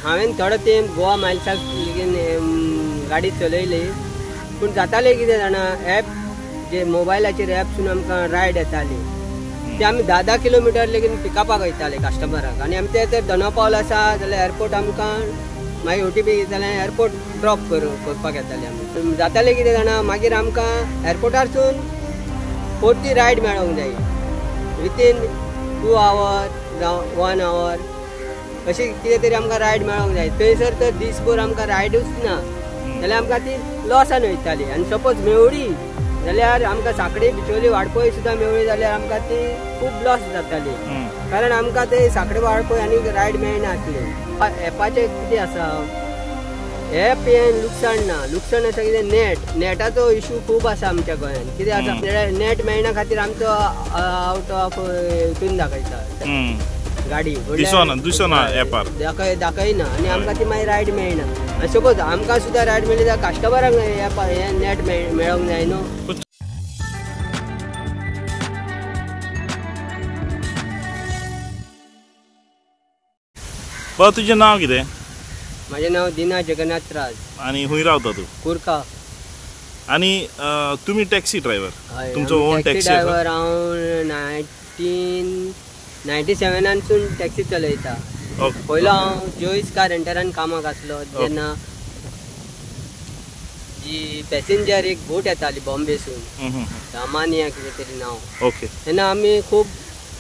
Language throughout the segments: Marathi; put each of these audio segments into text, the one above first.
हांवें थोडो तेंप गोवा मायल्साक गाडी चलयली पूण जातालें कितें जाणा ॲप जे मोबायलाचेर ॲपसून आमकां रायड येताली ती आमी 10 किलोमिटर लेगीन पिकअपाक वयताले कस्टमराक आनी आमचे तर दोनापावल आसा जाल्यार एअरपोर्ट आमकां मागीर OTP जाल्यार एअरपोर्ट ड्रॉप करपाक येताले आमी जातालें कितें जाणा मागीर आमकां एअरपोर्टारसून परती रायड मेळोंक जाय विथीन 2 hours जावं 1 hour अशी कितें तरी आमकां रायड मेळोंक जाय थंयसर तर दिसभर आमकां रायडूच ना जाल्यार आमकां ती लॉसान वयताली आनी सपोज मेवळी जाल्यार आमकां साखळे बिचोली वाडपय सुद्दां मेवळी जाल्यार आमकां ती खूब लॉस जाताली कारण आमकां ते साखळे वाडपय आनी रायड मेळना आसली एपाचें कितें आसा ॲप हें लुकसाण ना लुकसाण आसा कितें नेटाचो इशू खूब आसा आमच्या गोंयांत कितें आसा नेट मेळना खातीर आमचो आवट ऑफ हितून दाखयता गाडी दाखयना आनी आमकां ती मागीर रायड मेळना आनी सपोज आमकां सुद्दां रायड मेळ्ळी जाल्यार कस्टमराक हें नेट मेळोंक जाय न्हू. तुजें नांव कितें? म्हजें नांव दिना जगन्नाथ राज. आनी खंय रावता तूं? कुरका. आनी तुमी टॅक्सी ड्रायव्हर? तुमचो ओन टॅक्सी ड्रायव्हर? हांव 1997 टॅक्सी चलयता. पयलो हांव जोईस कार रेंटरान कामाक आसलो जेन्ना जी पॅसेंजर एक बोट येताली बॉम्बेसून सामान्य कितें तरी नांव तेन्ना आमी खूब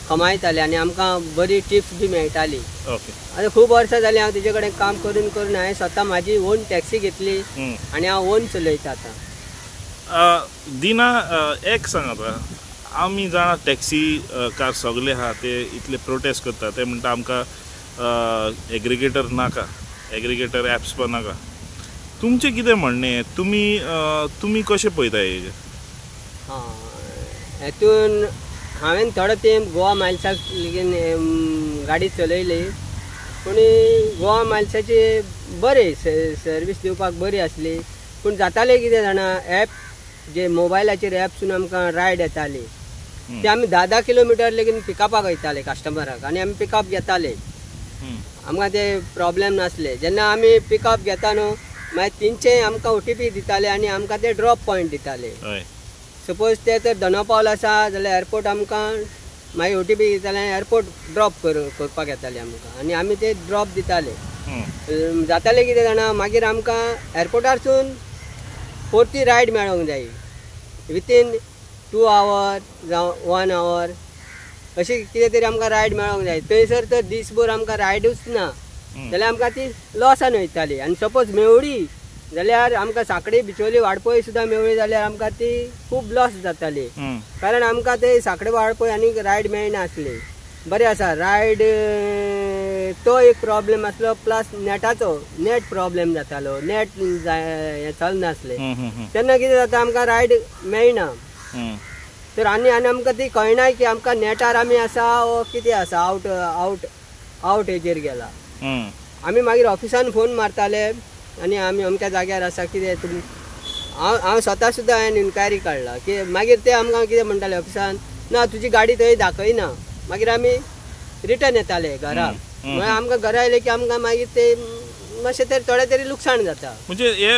कमायताले आनी आमकां बरी टिप्स बी मेळटाली. आतां खूब वर्सां जालीं हांव तेजे कडेन काम करून करून हांवें स्वता म्हाजी ओन टॅक्सी घेतली आनी हांव ओन चलयता आतां. दिना एक सांग आतां आमी जाणा टॅक्सी कार सगळे आहा ते इतले प्रोटेस्ट करता ते म्हणटा आमकां एग्रिगेटर नाका एग्रिगेटर ॲप्स पण नाका तुमचें कितें म्हणणें तुमी कशें पळयता हेजेर? हेतून हांवें थोडो तेंप गोवा मायल्साक लेगीन गाडी चलयली पूण गोवा मायल्साची बरी सर्वीस दिवपाक बरी आसली पूण जातालें कितें जाणा ॲप जे मोबायलाचेर ॲपसून आमकां रायड येताली ती आमी 10 किलोमिटर लेगीन पिकअपाक वयताले कस्टमराक आनी आमी पिकअप घेताले आमकां ते प्रॉब्लेम नासले. जेन्ना आमी पिकअप घेता न्हू मागीर तेंचे आमकां OTP दिताले आनी आमकां ते ड्रॉप पॉयंट दिताले. सपोज ते तर दोनापावल आसा जाल्यार एअरपोर्ट आमकां मागीर OTP दिताले एअरपोर्ट ड्रॉप करपाक येताले आमकां आनी आमी ते ड्रॉप दिताले. जातालें कितें जाणा मागीर आमकां एअरपोर्टारसून परती रायड मेळोंक जाय विथीन 2 hours जावं 1 hour अशी कितें तरी आमकां रायड मेळोंक जाय थंयसर तर दिसभर आमकां रायडूच ना जाल्यार आमकां ती लॉसान वयताली आनी सपोज मेवळी जाल्यार आमकां साखळे बिचोली वाडपय सुद्दां मेवळी जाल्यार आमकां ती खूब लॉस जाताली कारण आमकां ते साखळे वाडपय आनी रायड मेळना आसली. बरें आसा रायड तो एक प्रॉब्लेम आसलो प्लस नेट प्रॉब्लेम जातालो नेट चलनासलें तेन्ना कितें जाता आमकां रायड मेळना तर आनी आमकां ती कळना की आमकां नेटार आमी आसा वो कितें आसा आवट हेजेर गेला. आमी मागीर ऑफिसान फोन मारताले आनी आमी अमक्या जाग्यार आसा कितें तुमी हांव स्वता सुद्दां हांवें इन्क्वायरी काडला की मागीर ते आमकां कितें म्हणटाले ऑफिसान ना तुजी गाडी थंय दाखयना मागीर आमी रिटर्न येताले घराक मागीर आमकां घरा येयले की आमकां मागीर ते मातशें तरी थोडें तरी लुकसाण जाता. म्हणजे हे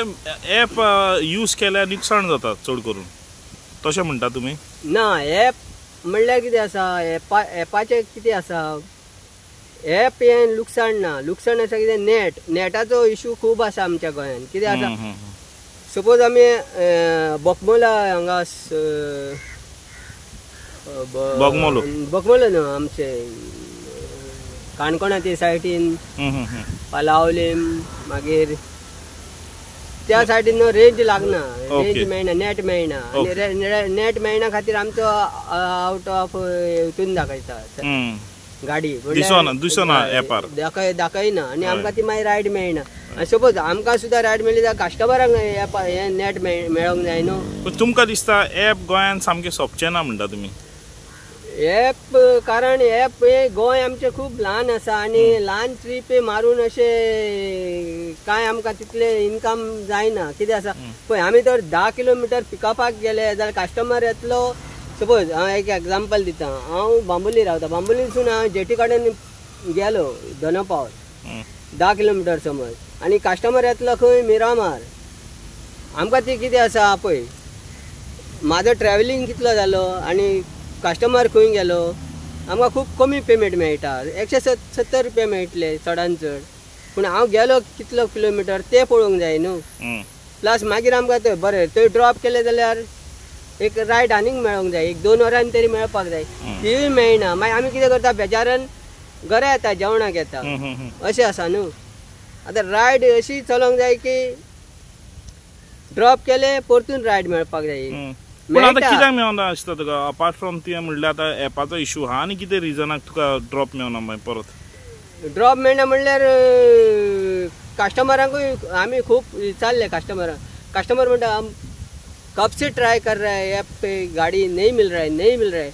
ॲप यूज केल्यार लुकसाण जाता चड करून तशें म्हणटा तुमी? ना ॲप म्हणल्यार कितें आसा ॲपाचें कितें आसा ॲप हें लुकसाण ना लुकसाण आसा कितें नेटाचो इशू खूब आसा आमच्या गोंयांत कितें आसा सपोज आमी बोगमोला हांगा बोगमोलो न्हू आमचे काणकोणा ते सायडीन पालावलीम मागीर त्या सायडीन रेंज लागना रेंज मेळना नेट मेळना आनी नेट मेळना खातीर आमचो आवट ऑफ हितून दाखयता गाडी दाखयना आनी आमकां ती मागीर रायड मेळना आनी सपोज आमकां सुद्दां रायड मेळ्ळी जाल्यार कस्टमराक हें नेट मेळोंक जाय न्हू. तुमकां दिसता ॲप गोंयांत सामकें सोंपचें ना म्हणटा तुमी? ॲप कारण ॲप हें गोंय आमचें खूब ल्हान आसा आनी ल्हान ट्रीप मारून अशें कांय आमकां तितलें इनकम जायना कितें आसा पळय आमी तर 10 किलोमिटर पिकअपाक गेले जाल्यार कस्टमर येतलो सपोज हांव एक एग्जाम्पल दिता हांव बांबोली रावता बांबोलीसून हांव जेटी कडेन गेलो दोनापावल 10 किलोमिटर समज आनी कस्टमर येतलो खंय मिरामार आमकां ती कितें आसा पळय म्हाजो ट्रॅव्हलिंग कितलो जालो आनी कस्टमर खंय गेलो आमकां खूब कमी पेमेंट मेळटा 170 रुपया मेळटले चडान चड पूण हांव गेलो कितलो किलोमिटर ते पळोवंक जाय न्हू प्लस मागीर आमकां थंय बरें थंय ड्रॉप केले जाल्यार एक रायड आनीक मेळोंक जाय 1-2 वरांनी तरी मेळपाक जाय तीय मेळना मागीर आमी कितें करता बेजारान घरा येता जेवणाक येता अशें आसा न्हू आतां रायड अशी चलोवंक जाय की ड्रॉप केले परतून रायड मेळपाक जाय पूण आतां कित्याक मेळना दिसता तुका अपार्ट फ्रॉम ती म्हणल्यार आतां एपाचो इशू आहा आनी कितें रिजनाक तुका ड्रॉप मेळना मागीर परत ड्रॉप मेळना म्हणल्यार कस्टमरांकूय आमी खूब विचारले कस्टमर म्हणटा हम कब से ट्राई कर रहा है ऐप पे गाड़ी नहीं मिल रहा है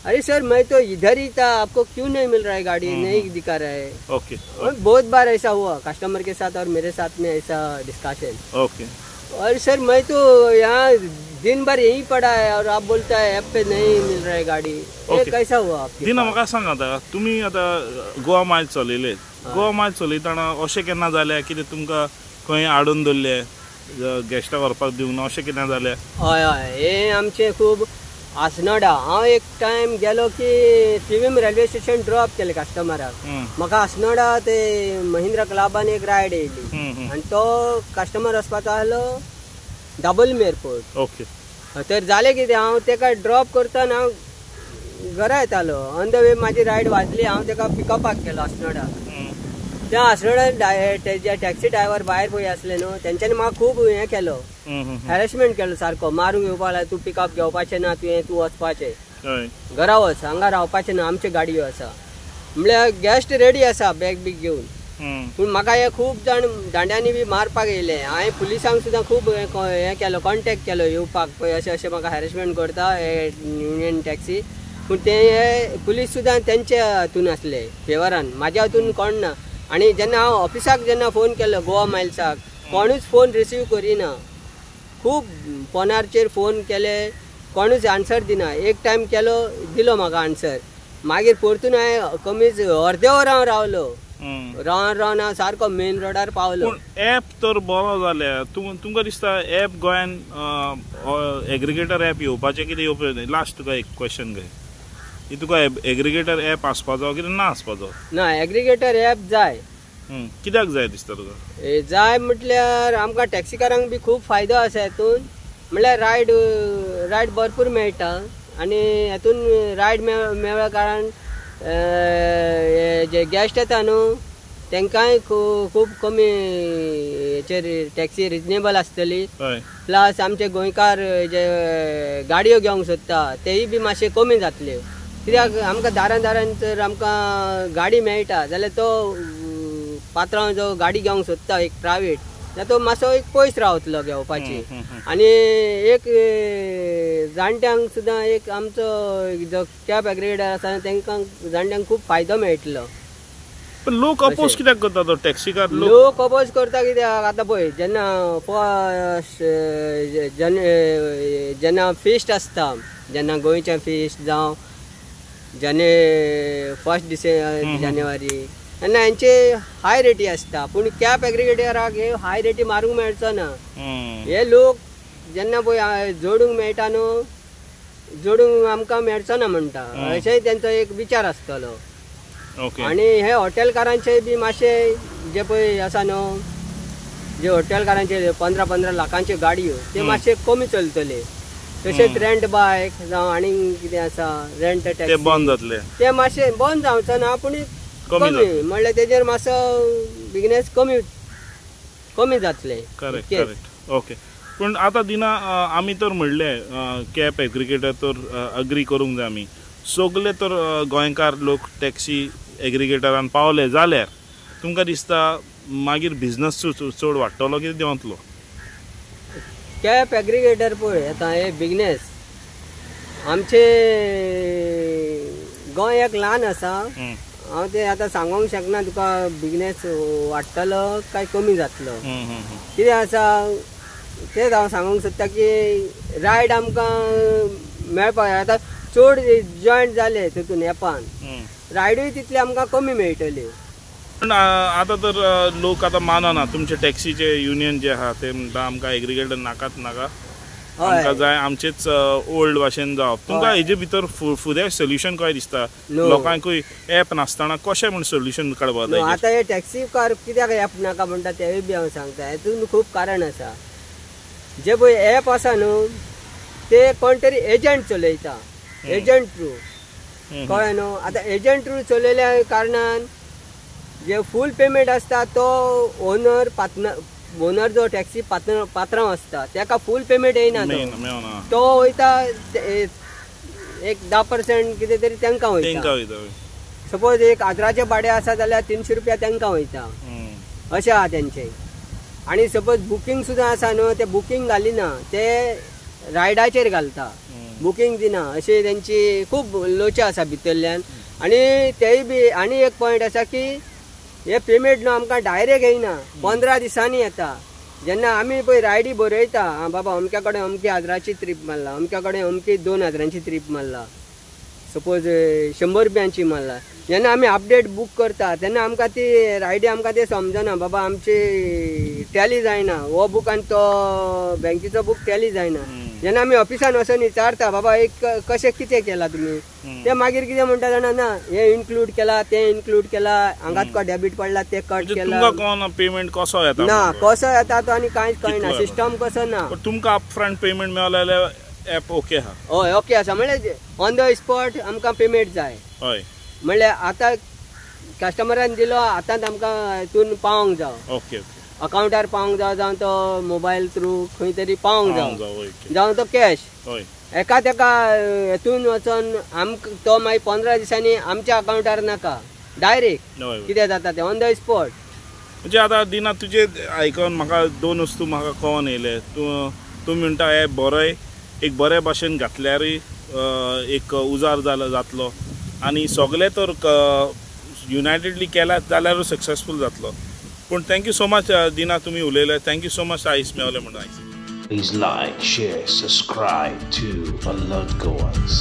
अरे सर मैं तो इधर ही था आपको क्यों नहीं मिल रहा है गाड़ी नहीं दिखा रहा है ओके बहुत बार ऐसा हुआ कस्टमर के साथ और मेरे साथ में ऐसा डिस्कशन ओके और सर मैं तो यहाँ दिन भर यहीं पड़ा है और आप बोलता है ऐप पे नहीं मिल रहा है गाड़ी ये कैसा हुआ आपके दिना म्हाका सांग आतां तुमी आतां गोवा मायल चलयले गोवा मायल चलयतना अशें केन्ना जालें कितें तुमकां खंय आडून दवरलें गेस्टाक व्हरपाक दिवंक ना अशें कितें जालें हय हे आमचें खूब आसनोडा हांव एक टायम गेलो की थिवीम रेल्वे स्टेशन ड्रॉप केलें कस्टमराक म्हाका आसनोडा ते महिंद्रा क्लबान एक रायड येयली आनी तो कस्टमर वचपाचो आहलो दाबोलीम एअरपोर्ट ओके तर जालें कितें हांव तेका ड्रॉप करतना हांव घरा येतालो ऑन द वे म्हाजी रायड वाजली हांव तेका पिकअपाक गेलो आसनोडा त्या आसनोडान जे टॅक्सी ड्रायव्हर भायर पळय आसले न्हू तेंच्यांनी म्हाका खूब हें केलो हॅरेसमेंट केलो सारको मारूंक येवपाक लागलो तूं पिकअप घेवपाचें ना तूं वचपाचें घरा वच हांगा रावपाचें ना आमच्यो गाडयो आसा म्हळ्यार गेस्ट रेडी आसा बॅग बीग घेवन पूण म्हाका हे खूब जाण दांड्यांनी बी मारपाक येयले हांवें पुलिसांक सुद्दां खूब हें केलो कॉन्टेक्ट केलो येवपाक पळय अशें म्हाका हॅरेसमेंट करता हे युनियन टॅक्सी पूण ते पुलीस सुद्दां तेंच्या हातून आसले फेवरान म्हाज्या हातून कोण ना आनी जेन्ना हांव ऑफिसाक जेन्ना फोन केलो गोवा मायल्साक कोणूच फोन रिसीव करिना खूब फोनाचेर फोन केले कोणूच आन्सर दिना एक टायम केलो दिलो म्हाका आन्सर मागीर परतून हांवें कमीच अर्दे वर हांव रावलो रावन हांव सारको मेन रोडार पावलो एप तर बरो जाल्या तुमकां दिसता एप गोंयान एग्रिगेटर एप येवपाचें कितें येवपाचें लास्ट तुका एक क्वेश्चन घे तुका एग्रिगेटर एप आसपाचो कितें ना आसपाचो ना एग्रिगेटर एप जाय कित्याक जाय दिसता तुका जाय म्हटल्यार आमकां टॅक्सीकारांक बी खूब फायदो आसा हेतून म्हळ्यार रायड भरपूर मेळटा आनी हेतून रायड मेळ्ळ्या कारण जे गेस्ट येता न्हू तेंकांय खूब कमी हेचेर टॅक्सी रिजनेबल आसतली प्लस आमचे गोंयकार जे गाडयो घेवंक सोदता तेय बी मातशे कमी जातल्यो कित्याक आमकां दारान जर आमकां गाडी मेळटा जाल्यार तो पात्रांव जो गाडी घेवंक सोदता एक प्रायवेट जाल्यार तो मातसो एक पयस रावतलो घेवपाची आनी एक जाणट्यांक सुद्दां एक आमचो जो कॅब एग्रिगेटर आसा तांकां जाणट्यांक खूब फायदो मेळटलो पण लोक अपोज कित्याक करता तो टॅक्सीकार लोक अपोज करता कित्याक आतां पळय जेन्ना फिस्ट आसता जेन्ना गोंयचें फिस्ट जावं फर्स्ट जानेवारी तेन्ना हेंचे हाय रेटी आसता पूण कॅब एग्रिगेटराक हे हाय रेटी मारूंक मेळचो ना हे लोक जेन्ना पळय जोडूंक मेळटा न्हू जोडूंक आमकां मेळचो ना म्हणटा अशेंय तेंचो एक विचार आसतलो आनी हे हॉटेलकारांचे बी मातशे जे पळय आसा न्हू जे हॉटेलकारांचे 15-15 लाखांच्यो गाडयो ते मातशे कमी चलतले तशेंच रेंट बायक जावं आनी कितें आसा रेंट टॅक्सी बंद जातले ते मातशे बंद जावचो ना पूण कमी म्हणल्यार तेजेर मातसो बिजनेस कमी जातले ओके पूण आतां दिना आमी तर म्हणले कॅब एग्रिगेटर तर अग्री करूंक जाय आमी सगळे तर गोंयकार लोक टॅक्सी एग्रिगेटरान पावले जाल्यार तुमकां दिसता मागीर बिजनस चड वाडटलो कितें देंवतलो कॅब एग्रिगेटर पळय आतां हे बिजनेस आमचे गोंय एक ल्हान आसा हांव ते आतां सांगूंक शकना तुका बिजनेस वाडटलो काय कमी जातलो कितें आसा तेच हांव सांगूंक सोदता की रायड आमकां मेळपाक आतां चड जॉयंट जाले तितून एपान रायडूय तितले आमकां कमी मेळटली पण आतां तर लोक आतां मानना तुमचे टॅक्सीचे युनियन जे आहा ते म्हणटा आमकां एग्रिगेटर नाकाच नाका, आमकां जाय आमचेच ओल्ड भाशेन जावप. तुमकां हेजे भितर फुडें सोल्युशन काय दिसता? लोकांकूय एप नासतना कशें म्हण सोल्युशन काडपाक जाय? आतां हे टॅक्सी कार कित्याक एप नाका म्हणटा तेवूय बी हांव सांगता. हेतून खूब कारण आसा. जे पळय एप आसा न्हू ते कोण तरी एजंट चलयता, एजंट थ्रू, कळ्ळें न्हू. आतां एजंट थ्रू चलयल्या कारणान जे फूल पेमेंट आसता तो ओनर जो टॅक्सी पात्रांव आसता ताका फूल पेमेंट येयना, तो वयता एक 10% कितें तरी तांकां वयता. सपोज एक 1000चे भाडें आसा जाल्यार 300 रुपया तांकां वयता, अशें आहा तेंचें. आनी सपोज बुकींग सुद्दां आसा न्हू ते बुकींग घालिना, ते रायडाचेर घालता, बुकींग दिना, अशी तेंची खूब लोचा आसा भितरल्यान. आनी तेय बी आनी एक पॉयंट आसा की हे पेमेंट न्हू आमकां डायरेक्ट येयना, 15 दिसांनी येता. जेन्ना आमी पळय रायडी बरयता, बाबा अमक्या कडेन अमकी 1000ची ट्रीप मारला, अमक्या कडेन अमकी 2000ची ट्रीप मारला, सपोज 100 रुपयांची मारला, जेन्ना आमी अपडेट बूक करता तेन्ना आमकां ती रायडी आमकां ते समजना, बाबा आमची टॅली जायना, हो बूक आनी तो बँकेचो बूक टॅली जायना. जेन्ना आमी ऑफिसान वचून विचारता, बाबा एक कशें कितें केला तुमी, ते मागीर कितें म्हणटा जाणा, ना हे इन्क्लूड केला, ते इन्क्लूड केला, हांगा तुका डेबिट पडला ते कट केला, पेमेंट कसो येता ना, कसो येता तो आनी कांयच कळना, सिस्टम कसो ना. तुमकां अपफ्रंट पेमेंट मेळ्ळो जाल्यार ॲप ओके आहा? हय ओके आसा, म्हणल्यार ऑन द स्पॉट आमकां पेमेंट जाय. हय, म्हणल्यार आतां कस्टमरान दिलो आतांच आमकां हितून पावोंक जाय, ओके ओके, अकाउंटार पावोंक जाय, जावं तो मोबायल थ्रू खंय तरी पावोंक जाय, जावं तो कॅश. एका तेका हेतून वचोन आमकां तो मागीर 15 दिसांनी आमच्या अकाउंटार नाका, डायरेक्ट कितें जाता ते ऑन द स्पॉट. म्हणजे आतां दिना तुजे आयकून म्हाका 2 वस्तू म्हाका कळोन येयले. तूं म्हणटा हे बरोय एक बरे भाशेन घातल्यारय एक उजार जातलो, आनी सगळे तर युनायटेडली केला जाल्यारूच सक्सेसफूल जातलो. पण थँक्यू सो मच दिना, तुमी उलयले. थँक्यू सो मच आयज मेवले म्हणून. Please like, share, subscribe to Alert Goans.